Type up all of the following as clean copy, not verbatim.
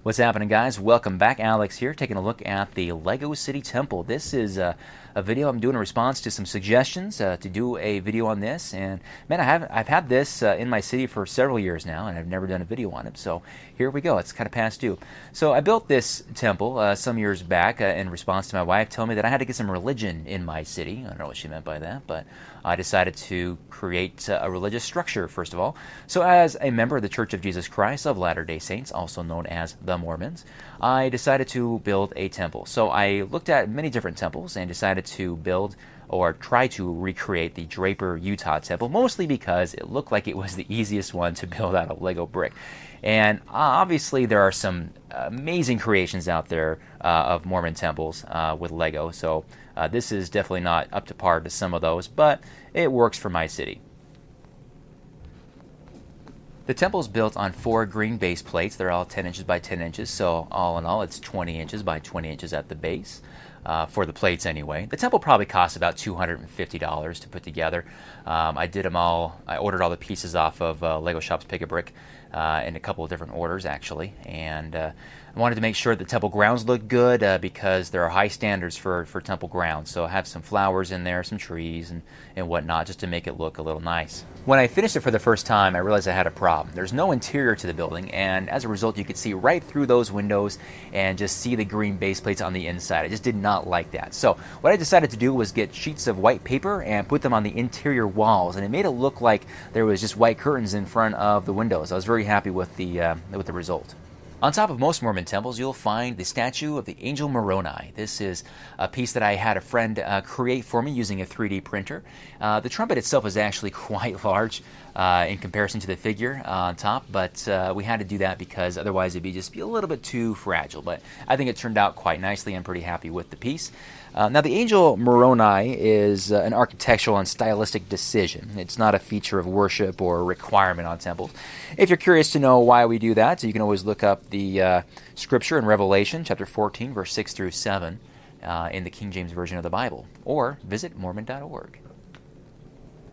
What's happening, guys? Welcome back. Alex here, taking a look at the Lego City Temple. This is a video I'm doing in response to some suggestions to do a video on this. And man, I've had this in my city for several years now, and I've never done a video on it. So here we go. It's kind of past due. So I built this temple some years back in response to my wife telling me that I had to get some religion in my city. I don't know what she meant by that, but I decided to create a religious structure, first of all. So as a member of the Church of Jesus Christ of Latter-day Saints, also known as the Mormons, I decided to build a temple. So I looked at many different temples and decided to build or try to recreate the Draper, Utah temple, mostly because it looked like it was the easiest one to build out of Lego brick. And obviously there are some amazing creations out there of Mormon temples with Lego, so this is definitely not up to par to some of those, but it works for my city. The temple is built on 4 green base plates. They're all 10 inches by 10 inches, so all in all it's 20 inches by 20 inches at the base. For the plates anyway. The temple probably cost about $250 to put together. I did them all. I ordered all the pieces off of Lego Shop's Pick-a-Brick in a couple of different orders actually, and I wanted to make sure the temple grounds looked good because there are high standards for temple grounds. So I have some flowers in there, some trees and whatnot, just to make it look a little nice. When I finished it for the first time, I realized I had a problem. There's no interior to the building, and as a result you could see right through those windows and just see the green base plates on the inside. I just did not like that. So what I decided to do was get sheets of white paper and put them on the interior walls, and it made it look like there was just white curtains in front of the windows. I was very happy with the result. On top of most Mormon temples, you'll find the statue of the Angel Moroni. This is a piece that I had a friend create for me using a 3D printer. The trumpet itself is actually quite large in comparison to the figure on top, but we had to do that because otherwise it'd just be a little bit too fragile. But I think it turned out quite nicely. I'm pretty happy with the piece. Now the Angel Moroni is an architectural and stylistic decision. It's not a feature of worship or a requirement on temples. If you're curious to know why we do that, so you can always look up the scripture in Revelation chapter 14 verse 6 through 7 in the King James Version of the Bible, or visit Mormon.org.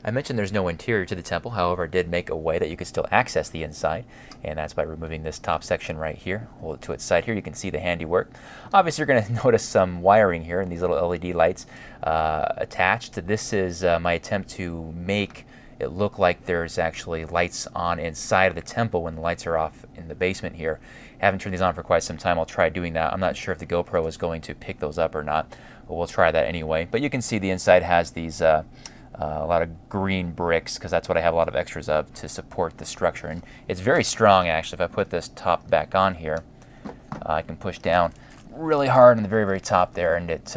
I mentioned there's no interior to the temple. However, I did make a way that you can still access the inside, and that's by removing this top section right here. Hold it to its side here. You can see the handiwork. Obviously, you're going to notice some wiring here and these little LED lights attached. This is my attempt to make it look like there's actually lights on inside of the temple when the lights are off in the basement here. Haven't turned these on for quite some time. I'll try doing that. I'm not sure if the GoPro is going to pick those up or not, but we'll try that anyway. But you can see the inside has these a lot of green bricks, because that's what I have a lot of extras of to support the structure. And it's very strong actually. If I put this top back on here, I can push down really hard on the very, very top there, and it's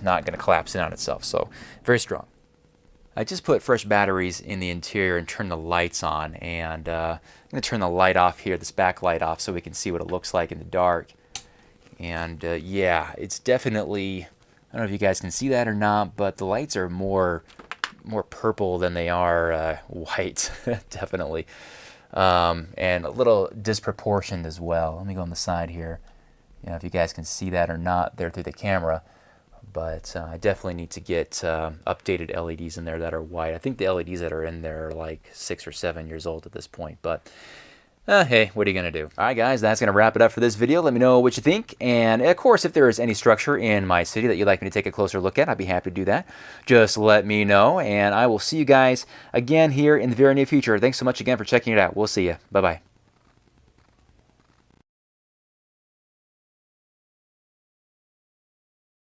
not going to collapse in on itself. So very strong. I just put fresh batteries in the interior and turned the lights on, and I'm going to turn the light off here, this back light off, so we can see what it looks like in the dark. And yeah, it's definitely, I don't know if you guys can see that or not, but the lights are more purple than they are white, definitely, and a little disproportioned as well. Let me go on the side here, if you guys can see that or not there through the camera, but I definitely need to get updated LEDs in there that are white. I think the LEDs that are in there are like 6 or 7 years old at this point, but hey, what are you going to do? All right, guys, that's going to wrap it up for this video. Let me know what you think. And, of course, if there is any structure in my city that you'd like me to take a closer look at, I'd be happy to do that. Just let me know, and I will see you guys again here in the very near future. Thanks so much again for checking it out. We'll see you. Bye-bye.